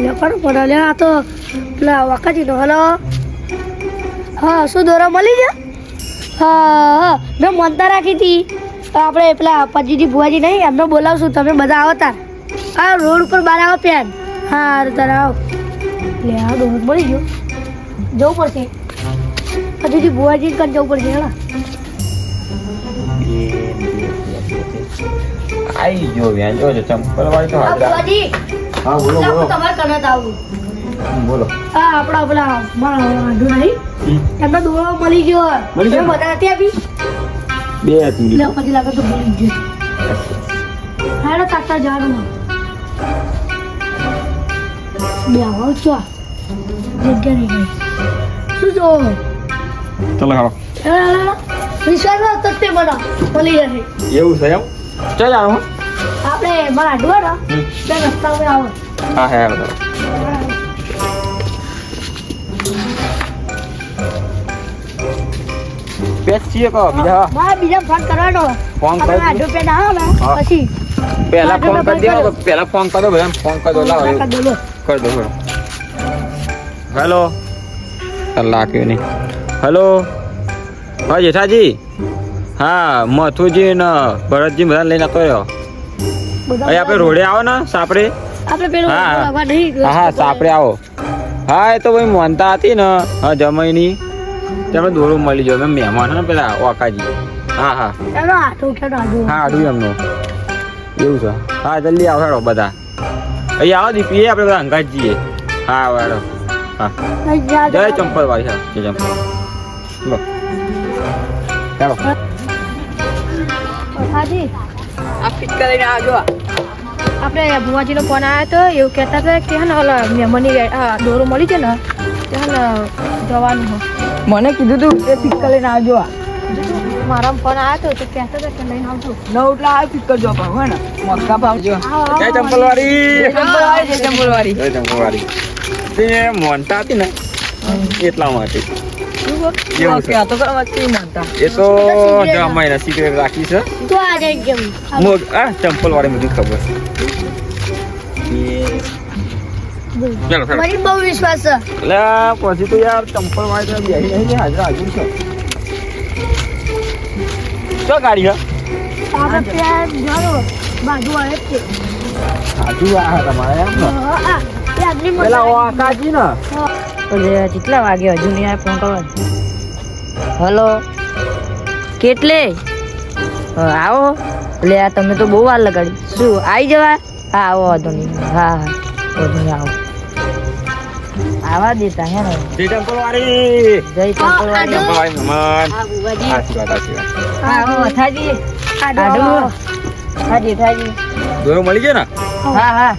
લેખણ પડે આ તો પેલા વખત નો હલો હા શું દોરા મળી ગયા હા મેં મનતા રાખી હતી આપણે પેલા પજીજી ભુવાજી નહીં એમને બોલાવશું તમે બધા આવો તાર આ રોડ ઉપર બહાર આવો પેન હા તાર આવો લે આ દોર મળી ગયો જવું પડશે પજીજી ભુવાજી કન જવું પડશે હેલા આઈ જો વ્યાન જો ચંપલ વાળી તો હાજર ભુવાજી હા બોલો બોલો તમારે કનત આવું બોલો હા આપણા પેલા મારા વાંધો નહીં એમનો દોરો મળી ગયો મળી ગયો? બધા નથી આપી બે હતી લે પછી લાગે તો ભૂલી ગયો હાડો તાતા જાણું બે આવો છો જગ્યા નહીં ગઈ શું જો ચલો હાલો વિશ્વાસ ના તો તે મને મળી જશે એવું છે એમ ચાલ આવો આપણે મારા અડવા ને બે રસ્તા ઉપર આવો હા હે હાલો પેસ છીએ કો બીજા મારા બીજા ફોન કરવાનો ફોન કરી આપણે આડો પે ના આવે હા. પછી પહેલા ફોન કરી દેવો પહેલા ફોન કરો બધા ફોન કરી દો લાવો કરી દો કરી દો હેલો લાગ્યો નહીં હેલો હા જેઠાજી હા મથુજી ને ભરતજી બધા લઈને આવતો રહ્યો અહીં આપણે રોડે આવો ને સાપડે આપણે પેલું હા. બોલાવવા નહીં હા હા સાપડે આવો હા એ તો ભાઈ મોનતા હતી ને હા જમાઈની તેમને દોરું મળી જાય મેં મહેમાન ને પેલા ઓકાજી હા હા ચાલો આટો ઉઠાડો આડો હા આડું એમનું એવું છે હા જલ્દી આવો હેડો બધા અહીં આવો દીપીએ આપણે બધા અંગાજ જઈએ હા આવો હેડો હા જય ચંપલ વાળી હા જય ચંપલ લો હેડો હાજી આ ફિટકા લઈને આવજો આપણે ભુવાજીનો ફોન આવ્યો તો એવું કહેતા હતા કે હે ને ઓલા મહેમાનની દોરો મળી છે ને તે હે ને જવાનું હોય મને કીધું તું કે ફિટકા લઈને આવજો મારા ફોન આવ્યો તો કહેતા હતા કે લઈને આવજો નવ એટલા આવે ફિટ કરજો પણ હોય ને મક્કા પાવજો જય ચંપલ વાળી ચંપલ વાળી જય ચંપલ વાળી તે મોનતા હતી ને એટલા માટે એવું છે આ તો કરવા મસ્તી માનતા એ તો જમાઈને સિક્રેટ રાખી છે તો આ જઈ કેમ મોગ આ ચંપલ વાળી બધું ખબર ચાલો ચાલો મારી બહુ વિશ્વાસ છે એટલે પછી તો યાર ચંપલ વાળી તો બેહી નહીં હાજર હાજર છે શું ગાડી છે આપણે ત્યાં જાણો બાજુ આવે જ છે હાજુ આ તમારે એમ ને એ આગલી પેલા ઓકાજી ને કેટલા વાગે હજુ નહીં ફોન કરવા હલો કેટલે આવો એટલે આ તમે તો બહુ વાર લગાડી શું આવી જવા હા આવો વાંધો નહીં હા હા વાંધો નહીં આવો આવા દેતા હે ને જય ચંપલ વાળી જય ચંપલ વાળી ચંપલ વાળી મહેમાન આ ભુવાજી આશીર્વાદ હા આવો અથાજી આડો આડો હા જેઠાજી દોરો મળી ગયો ને હા હા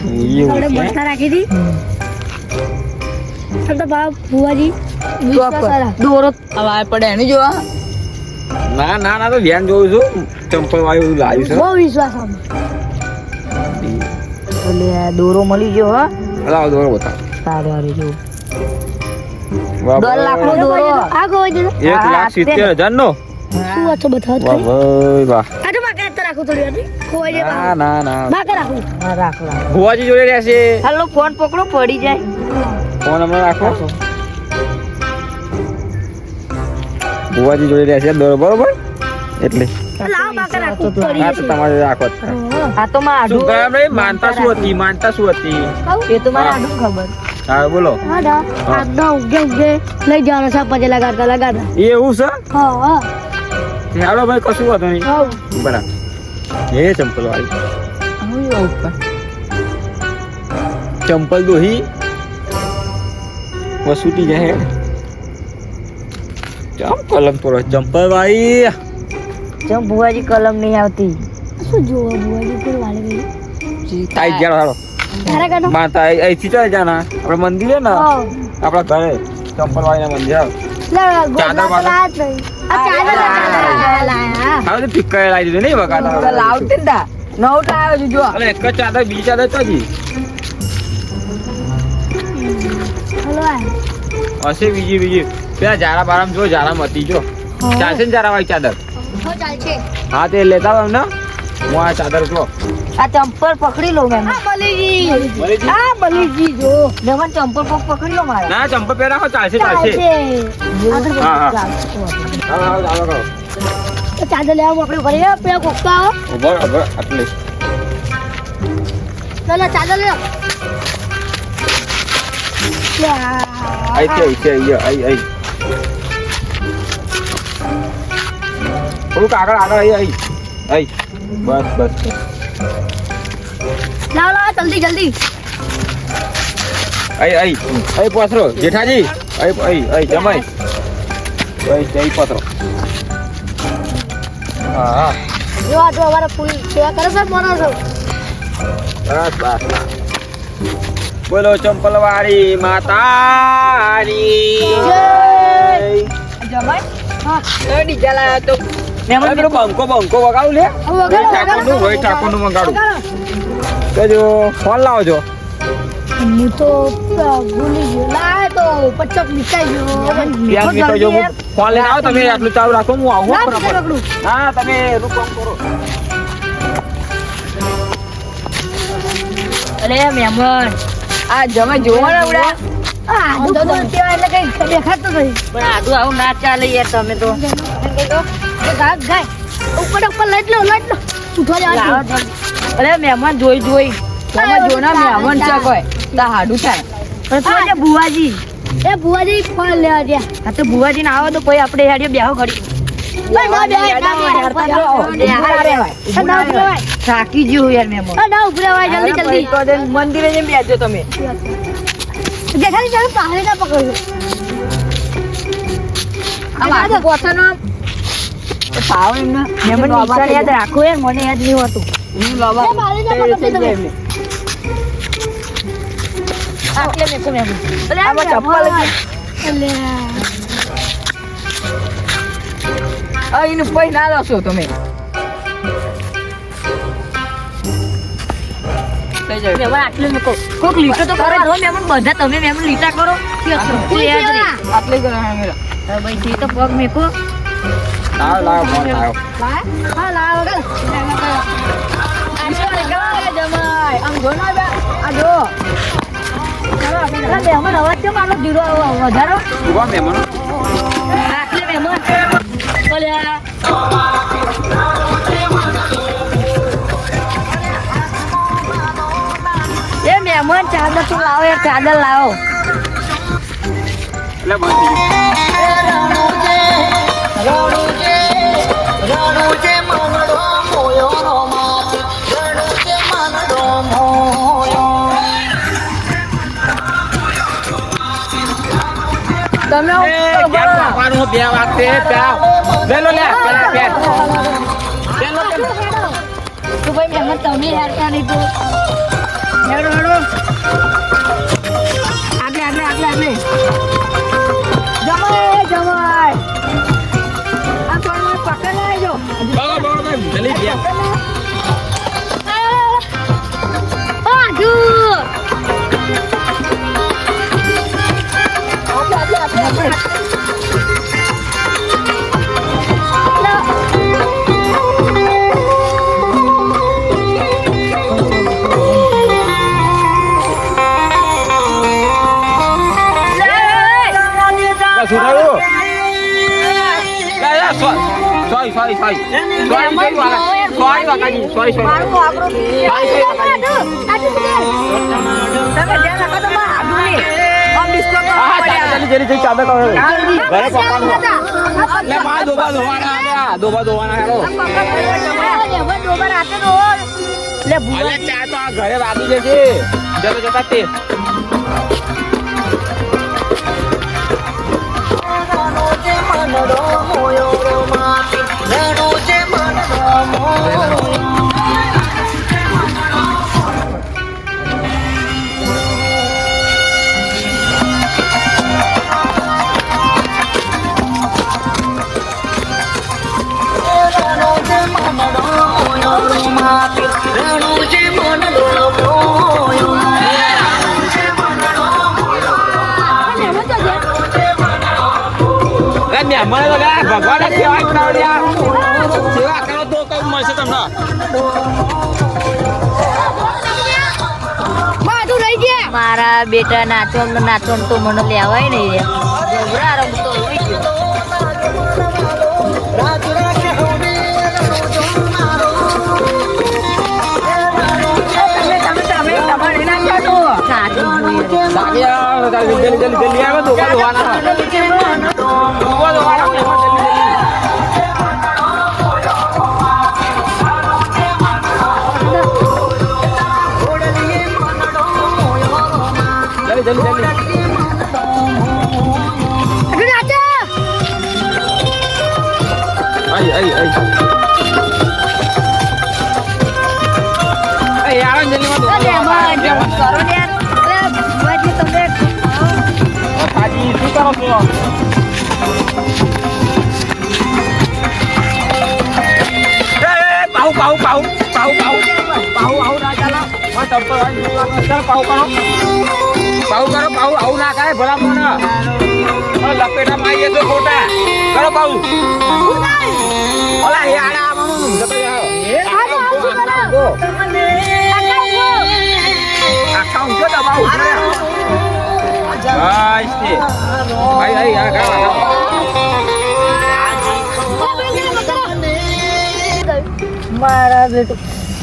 આપણે એવું છે બસતા રાખી હતી આમ તો બાપ ભુવાજી વિશ્વાસ વાળા. દોરો આવા પડે એની જોવા ના ના ના તો ધ્યાન જોઉં છું ચંપલ વાળી બધું લાવ્યું છે બહુ વિશ્વાસ આમ એટલે આ દોરો મળી ગયો હા લાવો દોરો બતાવો સારું સારું જો વાહ 10 લાખનો ભાઈ. દોરો આ ગોવા જતો 1,70,000 નો શું વાતો બતાવો વાહ ભાઈ વાહ આ તો માકે તો રાખું થોડી વાર ખોવાઈ જાય ના ના ના માકે રાખું હા રાખ રાખ ભુવાજી જોડે રહેશે હાલો ફોન પકડો પડી જાય ફોન હમણાં રાખો ભુવાજી જોડે રહેશે બરોબર એટલે લાવ માકે રાખું પડી હા તો જશે. તમારે રાખો જ છે. આ તો માં શું આડું કહે એમ નહીં? માનતા શું હતી માનતા શું હતી કહું? એ તો મારે આડું ખબર હા બોલો હા ના આજના ઉગે લઈ જવાનો છે પછી લગાડતા લગાડતા એ એવું છે હા હા હાલો ભાઈ કશું વાંધો નહીં હા બરાબર એ ચંપલ વાળી હું એવું ઉપર ચંપલ દોહી વસૂટી જાય ચમ કલમ તોડો ચંપલ વાળી જેમ ભુવાજી કલમ નહીં આવતી શું જોવા ભુવાજી કોઈ વાલે ગઈ આઈ ગયા હાલો તારા કાઢો માતા અહીંથી ચાલ જાના આપણે મંદિર હે ને હા આપણા ઘરે ચંપલ વાળીના મંદિર આવે. લે ચાદર ગોદલા તો વાળા. લાયા જ નહીં. આ ચાદર લાયા. હવે તો ટીક્કા લાવી દીધું નહીં વગાડતા લાવતી ને તા નવટા આવે છે જો અરે એક જ ચાદર બીજી ચાદર તો જી હલો આ. હશે બીજી પેલા જારા બારામ જો જારામ હતી જો હા. ચાલશે ને જારા વાળી ચાદર હો ચાલશે. હા તે લેતા આવો એમને હું આ ચાદર જો આ ચંપલ પકડી લો મેમ આ મલીજી મલીજી? આ મલીજી જો મેમન ચંપલ પકડી લો મારા ના ચંપલ પહેરાવો ચાલશે ચાલશે ચાલશે હા, હા. આગળ ચાલો તો ચાદર લેવા આપણે ભરી ગયા પેલા કોકતા આવો ઉભો આટલે લે ચાદર લે આઈ થોડુંક આગળ આઈ બસ લાવ જલ્દી આઈ પથરો જેઠાજી આઈ જમાઈ જઈ પથરો હા જો આ તો અમારા ફૂલ સેવા કરે છે મોનો છો બસ બોલો ચંપલ વાળી માતાની જય. જમાઈ હા તો ડીજા લાવ્યો તો મેમન બંકો વગાડું લે રોહિત ઠાકોરનું વગાડું જો ફોન લાવજો હું તો ભૂલી ગયો લાય તો પચક નીકળી ગયો ત્યાં નીકળજો ફોન લઈને આવો તમે આટલું ચાલુ રાખો હું આવું ના, બરાબર પકડું. હા તમે રૂપમ કરો અરે મેમન આ જમાઈ જોવો ને ઉડા આ દુકાન ત્યાં એટલે કઈ દેખાતું નહીં પણ આડું આવું ના ચાલે યાર તમે તો ગાય ઉપર લાઈટ લો ઉઠવા લાવો જવા જલ્દી. અરે મહેમાન જોઈ તમે જો ના મહેમાન છે કોઈ તા હાડું થાય પણ તો જે બુવાજી એ ભુવાજી ફોન લેવા ગયા હા તો બુવાજી ને આવો તો કોઈ આપણે હેડે બેહો ઘડી થાકી ગયું યાર મહેમાન જલ્દી મંદિરે જેમ બેસજો તમે દેખાડી ચાલો પાહરે ના પકડજો આ માથું પોતાનો ભાવ એમને મહેમાન નિશાન યાદ રાખો યાર મને યાદ નહીં હોતું હું લાવા એ મારે ના પકડજો તમે. આટલે મેકો મહેમાન અરે આમાં ચપ્પલ છે. એનું પૈ ના લાવશો તમે મહેમાન આટલે મેકો કોક લીટર તો કરો જો મહેમાન બધા તમે મહેમાન લીટા કરો આટલે કરો ભાઈ તે તો પગ મેકો લાવ ફોન લાવ હા લાવો જમાઈ આમ જો ના બે આ જો મહેમાન અવાજ કેમ આનો ધીરો વધારો ઉભા મહેમાનો આટલે મહેમાન બોલ્યા એ મહેમાન ચાદર તો લાવો યાર ચાદર લાવો એટલે બંધ થઈ ગયું. તમે એ, કેમ નાખવાનું? બે વાત છે ત્યાં લે લો લે પેલા પેન તો ભાઈ મહેમાન તમે હેરતા નહીં તો હેડો આગલે જમાઈ આ તો મને પકડ લાવજો બરાબર જલ્દી ગયા સુધારું સોરી મારું આપણું તમે ધ્યાન રાખો તો મારા હાડું નહીં આમ ડિસ્કો ધોવાના હેરો લે ભૂલા અલે ચા તો આ ઘરે વાગી જશે જતા તે મને તો ભગવાન સેવા કરાવડ્યા સેવા કરો તો કઈ મળશે તમને લઈ ગયા મારા બેટા નાચવાનું તો મને લેવાય નહીં રે જબરા રમતો હોય છે. લપેટા મારીએ તો ખોટા કરો પાઉ ઓલા યાડા મારા બેટું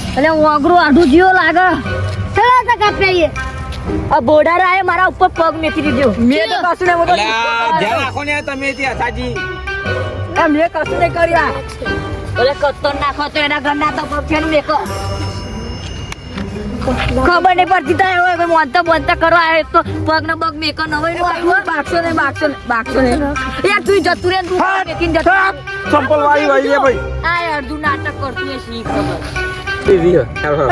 એટલે વાગરું આઢું જીવો લાગે આ બોર્ડર આયે મારા ઉપર પગ મેકી દીધો મેં તો કશું નહીં બોલો ધ્યાન રાખો ને તમે ત્યાં સાજી મેં કશું નહીં કર્યા ઓલે કત્તો નાખો તો એના ઘરના તો પગ છે ને મેકો ખબર નહીં પડતી તો હવે મોનતા બોનતા કરવા આવે તો પગ ને પગ મેકો ન હોય ને બાગશો નહીં યાર તું જતું રે તું મેકીને જતો ચંપલ વાળી વાળી ભાઈ આ અડધું નાટક કરતું એ શી ખબર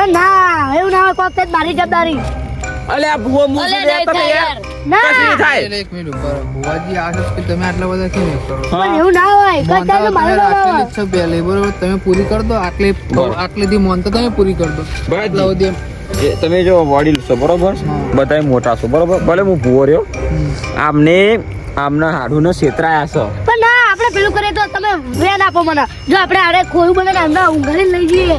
ના એવું ના કોક તે મારી જવાબદારી અલે આ ભૂવો મૂકી દે તમે યાર ના કશું થાય એક મિનિટ ઉપર ભુવાજી આ છે કે તમે આટલા બધા કેમ કરો પણ એવું ના હોય કઈ તો મારું ના હોય આટલી ઈચ્છા પહેલી બરોબર તમે પૂરી કરી દો આટલી મોન તો તમે પૂરી કરી દો આટલા સુધી તમે જો વડીલ છો બરોબર બધાય મોટા છો બરોબર ભલે હું ભૂવો રહ્યો આમના હાડું ને છેતરાયા છો પણ ના આપણે પેલું કરીએ તો તમે વેન આપો મને જો આપણે આડે ખોયું બને ને એમના ઊંઘાડી લઈ જઈએ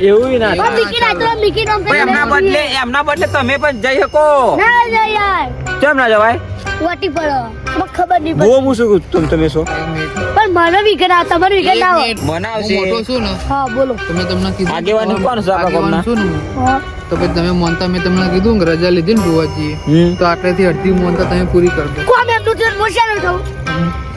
એવું ના પણ મિકી નાખતો મિકી નામ પણ એમના બદલે તમે પણ જઈ શકો ના જાય યાર કેમ ના જવાય વટી પડો મને ખબર નહીં ભૂવો હું શું કહું તમે છો પણ મને વિકેટ આ તમારે વિકેટ ના હોય મનાવશે મોટો છું ને હા બોલો તમે તમને કીધું આગેવાની કોણ છે આપણા આગેવાન ગામના? છું ને હું. હા તો પછી તમે મોનતા મેં તમને કીધું કે રજા લીધી ને ભુવાજીએ તો આટલેથી અડધી મોનતા તમે પૂરી કરી દો કોમ એમનું છે મોશાનું થયું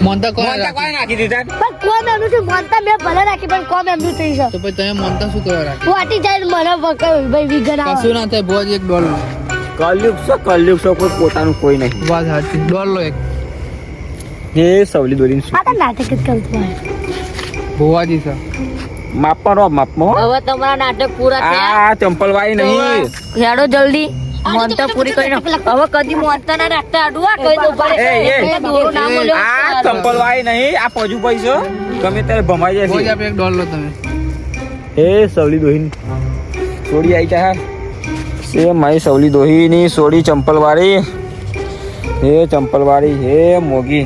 મોનતા કોણ મોટા કોઈ નાખી દીધા પણ કોમ એમનું છે મોનતા મેં ભલે રાખી પણ કોમ એમનું થઈ છે તો પછી તમે મોનતા શું કરવા રાખી વાટી જાય મને વકાય ભાઈ વિગન આવે કશું ના થાય ભુવાજી એક ડોલ લો કલયુગ છે કોઈ પોતાનું કોઈ નહીં વાત સાચી ડોલ લો એક એ સવલી દોરીને શું આ તો નાટક જ કરતું હોય ભુવાજી છે માપમાં હવે તમારા નાટક પૂરા થયા આ ચંપલ વાળી નહીં હેડો જલ્દી મોનતા પૂરી કરીને હવે કદી મોનતા ના રાખતા આડું કઈ દો એ, એ. દોરો ના બોલ્યો આ ચંપલ વાળી નહીં આ પજુ પૈસો ગમે ત્યારે ભમાઈ ભુવાજી જાય આપણે એક ડોલ લો તમે એ સવલી દોહીન સોડી આવી જા એ મારી સવલી દોહીની સોડી ચંપલ વાળી હે ચંપલ વાળી હે મોગી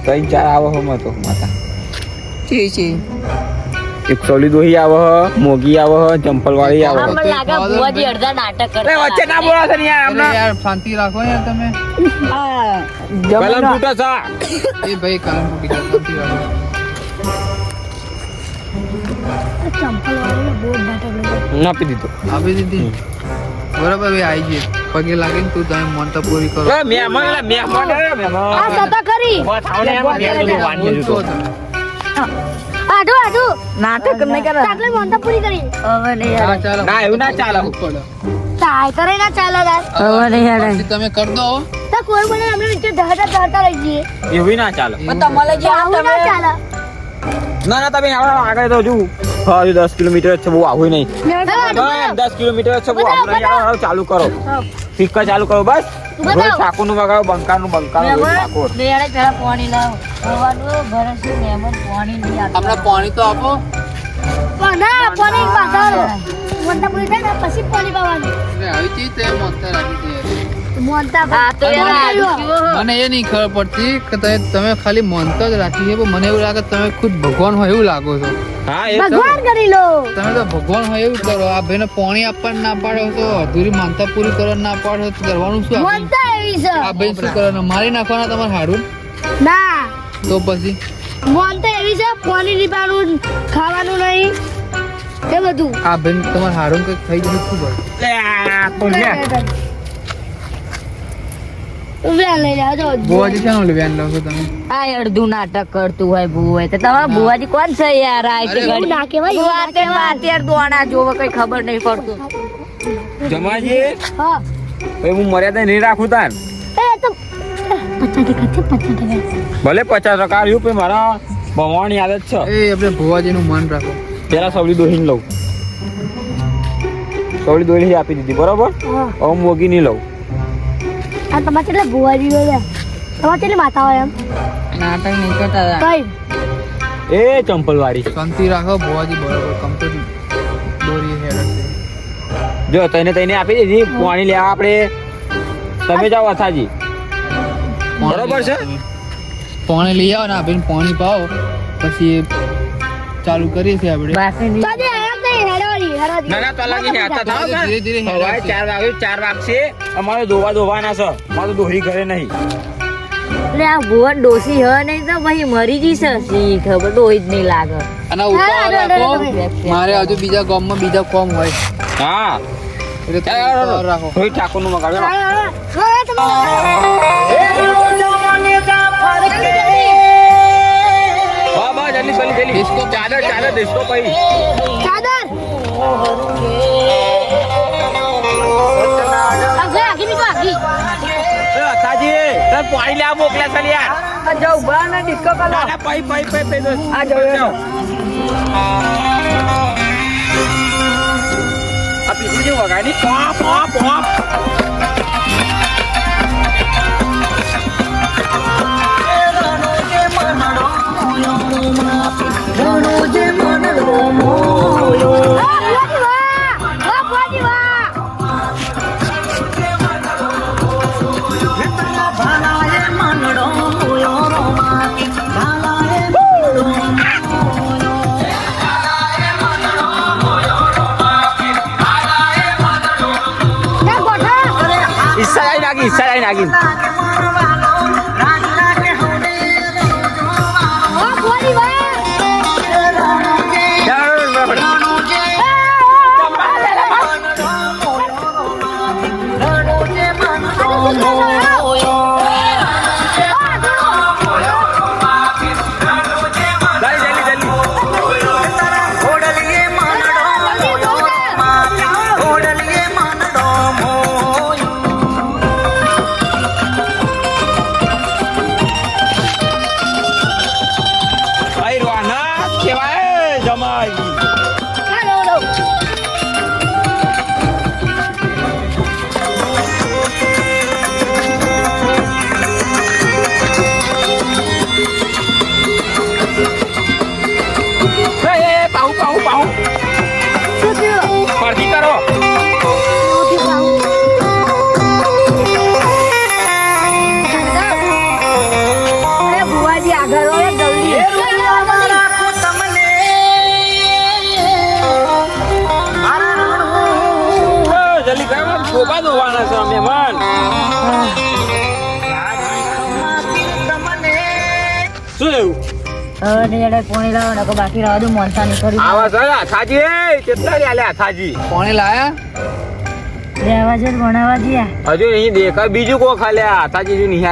ત્રણ ચાર આવો હો તો માતા એક સવલી દોહી આવો હ, મોગી આવો હ, ચંપલ વાળી આવો હ. મને લાગે ભુવાજી અડધા નાટક અરે કરતા વચ્ચે ના બોલો છે ને યાર અરે હમણાં યાર શાંતિ રાખો યાર તમે કલમ તૂટે છે એ ભાઈ કલમ ફૂટી ગયો શાંતિ રાખો ચંપલ વાળો બહુ નાટક લઈ નાપી દીધો આપી દીધી બરાબર ભાઈ આવી જઈએ પગે લાગે ને તું તમે મોનતા પૂરી કરો એ મહેમાન આ સતા કરી બોલશો તમે. આડો આડો નાટક નહીં કરે આટલે મોનતા પૂરી કરી હવે નહીં હા, હેડે ચાલો. ના, એવું ના ચાલે. પડે. તાય કરે ના ચાલે દાદ હવે નહીં હેડે પછી તમે કરી દો તો કોઈ મને અમને નીચે ધરતા રહી જઈએ એવું ના ચાલે પણ તમારે જે આવું ના ચાલે ના તમે આગળ તો જુ હા 10 કિલોમીટર છે બહુ આવું નહીં બરાબર. 10 કિલોમીટર છે બહુ આવું નહીં હાલો, ચાલુ કરો સિક્કા ચાલુ કરો બસ બતાવો. રોજ ઠાકોરનું વગાડો બંકાનું રોજ ઠાકોર બેડે પેલા પાણી લાવો હવાનું ભરસું મહેમાન પાણી નહીં આપતા આપણે પાણી તો આપો પણ ના પાણી પાછળ મોનતા પૂરી થાય ને પછી પાણી પાવાનું એટલે આવી ચીજ તે મોનતા રાખી છે મોનતા આ તો યાર આડું કેવો હો. મને એ નહીં ખબર પડતી કે તમે ખાલી મોનતા જ રાખી છે પણ મને એવું લાગે તમે ખુદ ભગવાન હોય એવું લાગો છો હા એ તો ભગવાન કરી લો. તમે તો ભગવાન હોય એવું કરો. આ ભાઈને પાણી આપવાનું ના પાડો તો અધૂરી માનતા પૂરી કરવા ના પાડો તો કરવાનું શું? આ ભાઈ- મોનતા એવી છે. આ ભાઈ શું કરવાનું? મારી નાખવાના તમારે હાડું? ના તો પછી મોનતા એવી છે, પાણી નહીં પાવાનું, ખાવાનું નહીં, એ બધું. આ ભાઈ તમારે હાડું કંઈક થઈ જશે શું કરે? વ્યાન લઈ જાઓ, જો. બુવાજી શાનું વ્યાન લાવો છો તમે? આ અડધું નાટક કરતું હોય ભૂવાઈ તો તમારા ભૂવાજી કોણ છે યાર? આ અરે એવું ના કહેવાય, એવું ના વાતે કહેવાય. વાતે દોણા જોવે કઈ ખબર નહીં પડતું. જમાજી હા. ભાઈ હું મર્યાદા નહીં રાખું તાન એ તો 50%. ભલે 50% રહ્યું પણ મારા ભણવાની આદત છે. એ આપણે ભુવાજીનું મન રાખો. પેલા સવલી દોહીને લઉં, સવલી દોહી આપી દીધી બરોબર. હા. હવે હું મોગી નહીં લઉં. આ તમારે કેટલા ભુવાજી હોય? તમારે કેટલી માતા હોય એમ? નાટક નહીં કરતા. કઈ? એ ચંપલ વાળી શાંતિ રાખો ભુવાજી, બરોબર કમ્પ્લીટ દોરી હેડ છે. જો તને આપી દીધી. પાણી લેવા આપણે તમે જાઓ અથાજી. બરોબર છે. પાણી લઈ આવો ને આ ભાઈને પાણી પાવો પછી ચાલુ કરીએ છીએ આપણે. બાકી નહીં. તો આજે હેરાન નહીં, હેરાની, હેરાની. ના ના તો લાગી ને આતા થાવ ને. ધીરે ધીરે હેડ હવે આવશે. 4 વાગશે. અમારે દોવાના છે. મારે તો દોહી ઘરે નહીં. એટલે આ ભુવન ડોસી હ નહીં તો પછી મરી જઈશ. શી ખબર ડોહી જ નહીં લાગે. અને ઉતાવળ હા, રાખો. હા. મારે હજુ બીજા ગામમાં બીજા કોમ હોય હા એટલે તમે ઉતાવળ રાખો. થોડી ઠાકોરનું મગાવ્યો. હા, હા, હા, વાહ વાહ જલ્દી જલ્દી ડિસ્કો ચાદર ડિસ્કો પઈ. ચાદર. આગી નીકળો, આગી. અથાજી તને પાણી લેવા મોકલ્યા છે યાર. આ જાઉં બહાર ને ડિસ્કો કરો. ના ના પઈ દોસ્ત. આ જાઉં આ પીછું જેવું વગાડી પોપ પોપ પોપ. ભુવાજી વાહ! વાહ, ભુવાજી વાહ! ના, ગોઠા. ઈચ્છા આવી નાખી. વાહ, ભુવાજી વાહ! ફરતી કરો. અરે ભુવાજી આગળ હોય જલ્દી. જલ્દી કરો. ગોબા દોવાના છે મહેમાન. શું લેવું? હવે નહીં એટલે પોણી લાવો ને બાકી રહેવા દો. મોનતા નહીં કરી આવા સર અથાજી કેટલા લે અથાજી પાણી લાયા રહેવા છે ભણાવવા જ્યાં હજુ નહીં દેખાય. બીજું કો ખાલ્યા અથાજી જો નહીં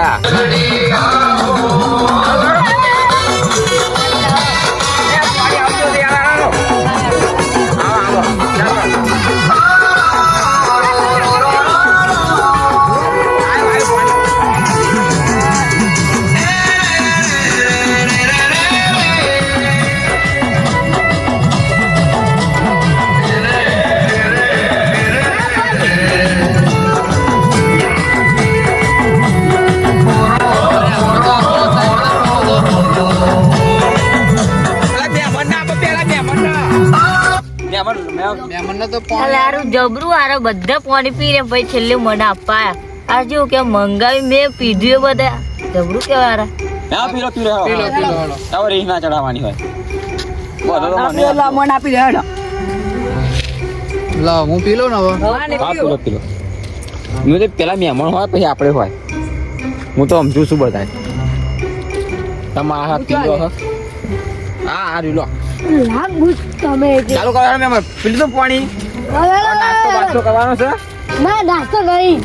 મહેમાનને તો પાણી હારું જબરું હારો બધા પાણી પીને ભાઈ છેલ્લે મને આપવા આ જેવું કે મંગાવી મેં પીધું બધા જબરું કેવા હારા પીલો પીલો પીલો હાલો. તાવ રીહ ના ચડાવવાની હોય. બધો તો મને પેલા મને આપી દે હેડો લાવ હું પી લઉં ને હવે હા ને હા પીલો પીલો હું તો પેલા મહેમાન હોય પછી આપણે હોય હું તો સમજુ છું બધાય તમારા હાથ પીલો હ આ રીલો લાગુ તમે જે. ચાલુ કરો મહેમાન પીલી તો પાણી હવે નાસ્તો બાસ્તો કરવાનો છે ના નાસ્તો નહીં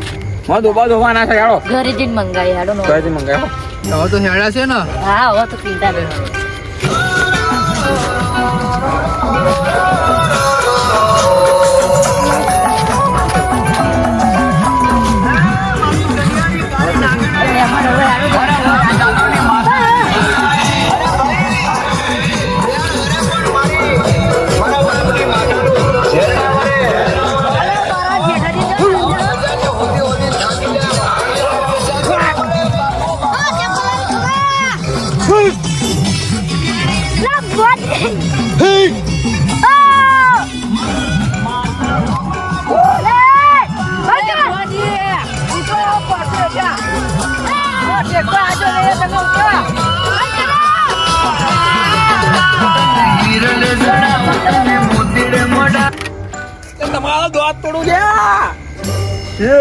મને ધોવા ના છે યારો ઘરે જઈને મંગાવી હેડો નો કઈ મંગાવ્યો હવે તો હેડા છે ને હા હવે તો ચિંતા નહીં તમારો દોત તોડું છે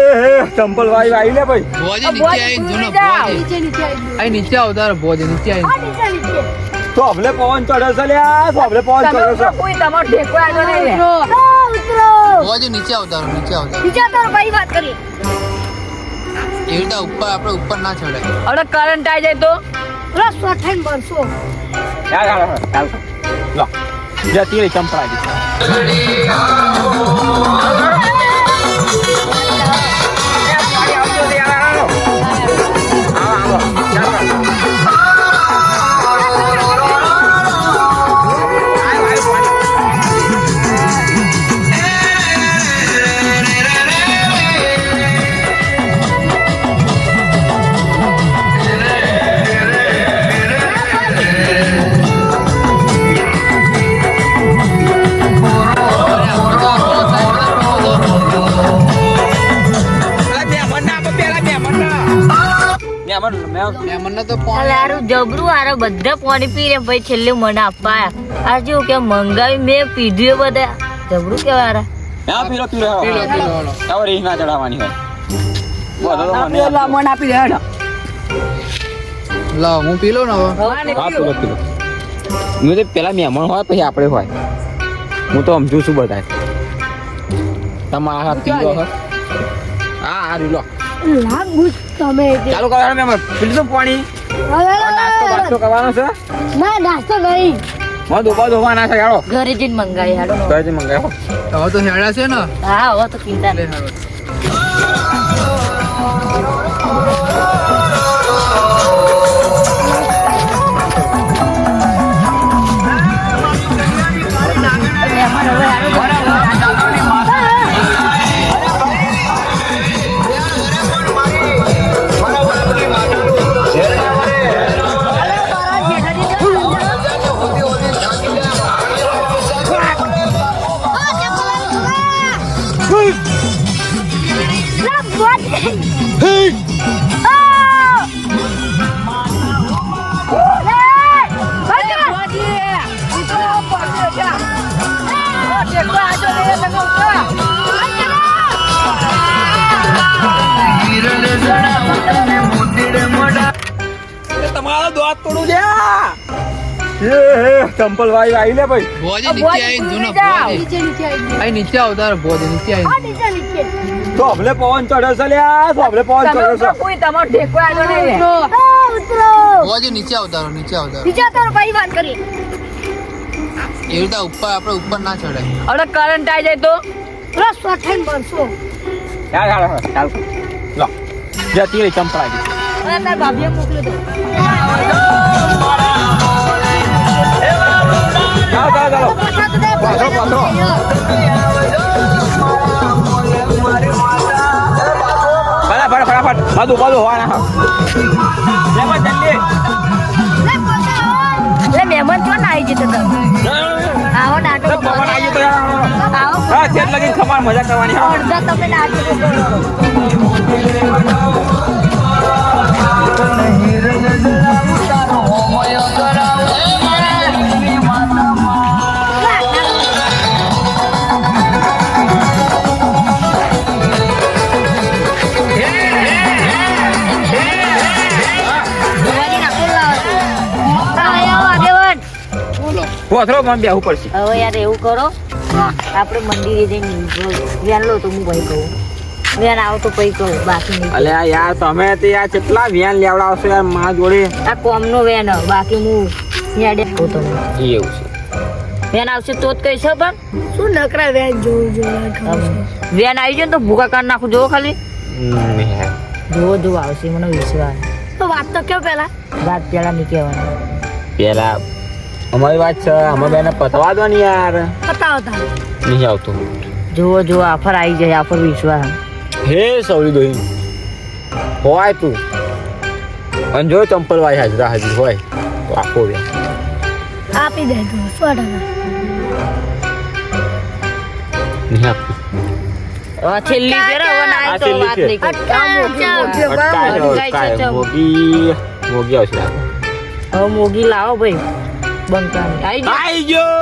ચંપલ વાઈ વાઈ લે ભાઈ ભોજે નીચે આવીને જો ને ભોજે અહીં નીચે આવતા ભોજે નીચે આવીને તો અભલે પવન ચડે છે લ્યા તો અભલે પવન ચડે છે કોઈ તમારો ઢેકો આવ્યો નહીં રે. ઉતરો ભોજે નીચે આવતા નીચે આવતા બીજા તારો ભાઈ વાત કરી એવી રીતે ઉપર આપણે ઉપર ના ચડાય હવે કરંટ આવી જાય તો રસ થઈને બનશો ચાલ લો જતી રહી ચંપલ આવી મહેમાનને તો અલે પાણી હારું જબરું હારે બધા પાણી પી રે ભાઈ છેલ્લે મને આપવા આ જેવું કે મંગાવી મેં પીધું એ બધા જબરું કેવા હારા હા પીલો પીલો પીલો પીલો હાલો. હવે રીંગ ના ચડાવવાની હોય બધો તો મને પેલા મને આપી દે હેડો લાવ હું પી લઉં ને હવે હા ને હા પીલો પીલો હું તો પેલા મહેમાન હોય પછી આપણે હોય હું તો સમજુ છું બધાય તમારા હાથ પીલો હ આ રીલો લાગુ તમે જે. ચાલુ કરો મહેમાન પીલી તો પાણી હવે નાસ્તો બાસ્તો કરવાનો છે ના નાસ્તો નહીં મને ધોવા ના છે યારો ઘરે જઈને મંગાવી હેડો નો કઈ મંગાવ્યો હવે તો હેડા છે ને હા હવે તો ચિંતા લે નહીં હવે મહેમાન હવે હારું તમારો દોત તોડું છે ચંપલ વાઈ વાઈ લે ભાઈ ભોજે નીચે આવીને જો ને ભોજે અહીં નીચે આવતા ભોજે નીચે આવીને તો અભલે પવન ચડે છે લ્યા તો અભલે પવન ચડે છે કોઈ તમારો ઢેકો આવ્યો નહીં રે ઉતરો ભોજે નીચે આવતા બીજા તારો ભાઈ વાત કરી એવી રીતે ઉપર આપણે ઉપર ના ચડાય હવે કરંટ આવી જાય તો રસ થઈને બનશો ચાલ લો જતી રહી ચંપલ આવી અને તાર ભાભીએ મોકલ્યો તો ચાલો પાછો પાછો ફટાફટ બધું હોવાના એટલે મહેમાન તો ના આવી જતો તમે આવો નાટક પવન આવી તો આવો હા છેદ લગીને ખમાર મજા કરવાની હા અડધા તમે નાટક કરો નહીં પોથરો મને બેહવું પડશે. હવે યાર એવું કરો આપણે મંદિરે જઈને વેન લો તો હું ભાઈ કહું વેન આવો તો પછી કહું બાકી નહીં. અલ્યા યાર તમે તો યાર કેટલા વેન લેવડાવશો યાર મારા જોડે. આ કોમનો વેન હ, બાકી હું યાડે કહું તમને એવું છે. વેન આવશે તો જ કહીશ પણ શું નકરા વેન જોવું જોવા વેન આવી જાય ને તો ભૂકા કાઢ નાખું જોવો ખાલી જોવો આવશે મને વિશ્વાસ. તો વાત તો કેવો પેલા વાત પેલા નહીં કહેવાની. પેલા અમારી વાત છે અમે બેને પતવા દો ને યાર. બતાવતા નહીં આવતું. જોવો આફર આવી જાય આફર વિશ્વાસ. હે સૌરી દોહી હોય તું અને જો ચંપલ વાય હાજરા હાજર હોય તો આખો બે આપી દે તું 100%. નહીં આપતું. હવે છેલ્લી ફેર હવે ના આ તો છેલ્લી વાત ફેર. નહીં કરતા. મોગી આવશે આગળ. હવે મોગી લાવો ભાઈ બંકાની આવી જાય. આઈ ગયો.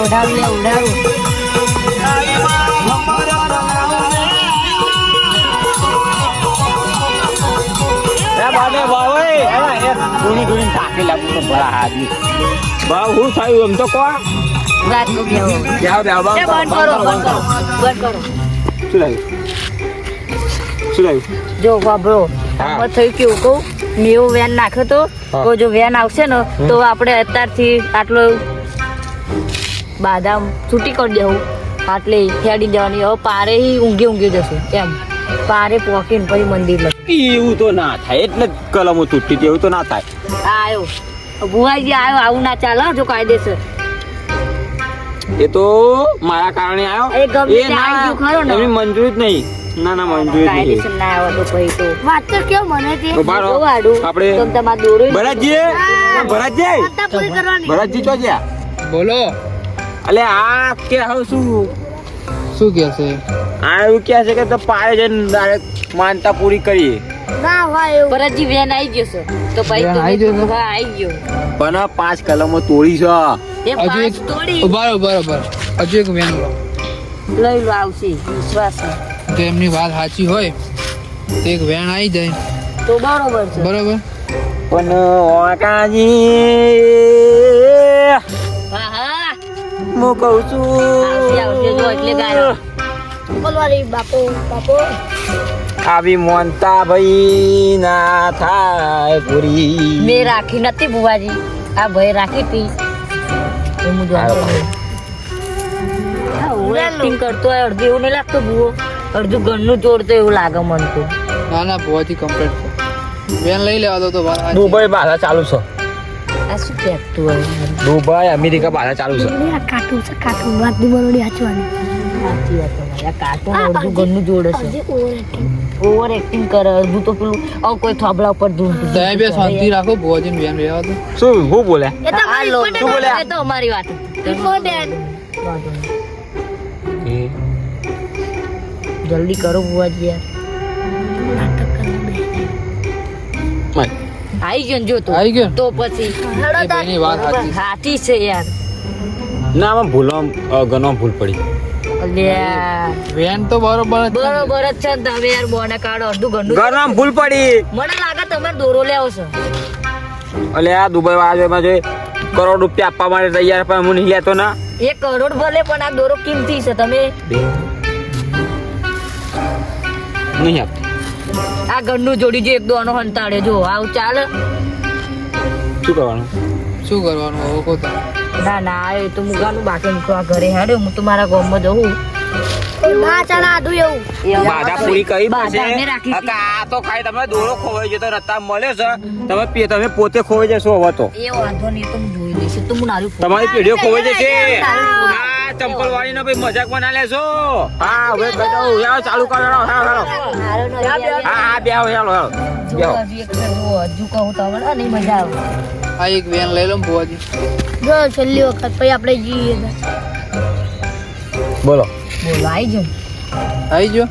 ઉડાડું. ભાવ હું થયું એમ તો કો વાત નું કહેવું. એ બંધ કરો. શું થયું જો બાબરો હા. આમાં થયું કેવું કહું મેં એવો વેન નાખ્યો તો હા. તો જો વેન આવશે ને તો આપણે અત્યારથી આટલો બાદામ છૂટી કરી દેવું આટલે ખેડી દેવાની. હવે પારે ઊંઘી જશું એમ પારે પોકીને પછી મંદિર લખી. એવું તો ના થાય એટલે જ કલમો તૂટતી હતી. એવું તો ના થાય. આવ્યો ભુવાજી આવ્યો આવું ના ચાલે હો, જો કાયદેસર એ તો મારા કારણે એ આવ્યો. ગમે તે આવી ગયું ખરો ને. એમની મંજૂરી જ નહીં. ના મંજૂરી જ નહીં. કાયદેસર ના આવે તો પછી તો વાત તો કેવો મને તે તો બારો જો આડું આપણે તો તમારે દોરું ભરતજી વાર્તા પૂરી કરવાની ભરતજી ચો ગયા. બોલો અલે આ કે હવે શું શું કે છે? આ એવું કે છે કે તો પાયે જઈને ડાયરેક્ટ માનતા પૂરી કરીએ. ના હોય એવું ભરતજી વેન આવી ગયો છે તો પછી વેન તો આવી ગયો છે? હા આવી ગયો પણ આ 5 કલમો તોડી છે. એ હજુ પાંચ એક તોડી બરાબર હજુ એક વેન લો. લઈ લો આવશે વિશ્વાસ છે. જો એમની વાત સાચી હોય તો એક વેન આવી જાય તો બરોબર છે બરોબર. પણ ઓકાજી હા હા હું કહું છું આવશે જો એટલે ગાયો બોલવાની બાપો આવી મોનતા ભાઈ ના થાય પૂરી. મેં રાખી નથી બુવાજી આ ભાઈ રાખી હતી એ હું જાણતો નહીં. હા, હું acting કરતો હોય અડધું એવું નહીં લાગતું બુઓ અડધું ઘરનું જોડતો એવું લાગે મને તો ના ભુવાજી કમ્પ્લીટ છે. વેન લઈ લેવા દો તો વાત સાચી. દુબઈ બાધા ચાલુ છે. આ શું કહેતું હોય દુબઈ અમેરિકા બાધા ચાલુ છે. આ કાટું છે કાટું વાત ની બોલવાની હાચવાની સાચી વાત તમારી આ કાર્ટૂન અડધું ઘરનું જોડે છે ઓવર એક્ટિંગ કરે અડધું તો પેલું આવું કોઈ થોબલા ઉપર ધૂમ તમે બે શાંતિ રાખો ભુવાજી વેન લેવા દો. શું હું બોલ્યા? એ તો આ લો શું બોલ્યા? એ તો અમારી વાત ઇમ્પોર્ટન્ટ વાંધો નહીં. જલ્દી કરો બુવાજી યાર આવી ગયો ને જો તો આવી ગયો? તો પછી એ ભાઈની વાત સાચી. હાથી છે યાર ના આમાં ભૂલો ઘણો ભૂલ પડી. અલ્યા વેન તો બરોબર જ છે. બરોબર જ છે ને તમે યાર બોને કાઢો અડધું ઘરનું ઘણો ભૂલ પડી. મને લાગે તમે દોરો લેવો છો એટલે આ દુબઈ વાળા જો કરોડ રૂપિયા આપવા માટે તૈયાર પણ હું નહીં લેતો ના. 1 કરોડ ભલે પણ આ દોરો કિંમતી છે તમે નહીં આપતો. આ ઘરનું જોડી જો એક દોનો હંતાડે જો આવું ચાલે શું કરવાનું? શું કરવાનું હવે કહો તો. ના એ તો મુગાનું બાકી નીકળવા ઘરે હેડે હું તો મારા ગામમાં જવું ના ચાલે આડું એવું બાધા પૂરી કરી બાધા અમે પડશે. રાખી હતી. આ તો ખાઈ તમે દોરો ખોવાઈ જતો રસ્તા મળે છે તમે પોતે ખોવાઈ જશો હવે તો. એ વાંધો નહીં તો હું જોઈ લઈશ તો હું નારું તમારી પેઢીઓ ખોવાઈ જશે. આ ચંપલ વાળી નો ભાઈ મજાક બના લેશો. હા હવે ગયો યાર ચાલુ કરો હેલો. હા બે હેલો હેલો હજુ કહું તો હવે નહીં મજા આવે આ એક વેન લઈ લો ને ભુવાજી. જો છેલ્લી વખત પછી આપણે જઈએ બોલો. બોલો આવી જાઓ આવી ગયો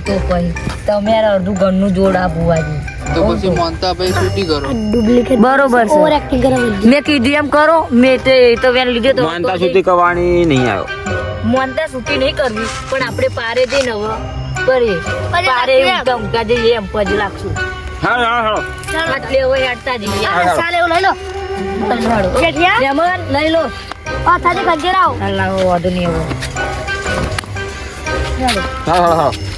તો પછી તમે યાર અડધું ઘરનું જોડ આ ભુવાજી તો પછી માનતા ભાઈ છૂટી કરો. ડુપ્લિકેટ બરોબર છે. ઓવર એક્ટિંગ કરે મેં કીધું એમ કરો મેં તો વેન લીધો તો માનતા સુધી કરવાની નહીં આવ્યો. મોનતા છૂટી નહીં કરવી પણ આપણે પારે જઈને હવે કરીએ પારે ઊંઘતા ઊંઘતા જઈએ એમ પછી રાખશું હાલો હાલો એટલે હવે હેડતા જઈએ ચાલે એવું લઈ લો જેઠિયા મહેમાન લઈ લો સાથે ખંજેર આવો લાવો વાંધો નહીં હવે હાલો હાલો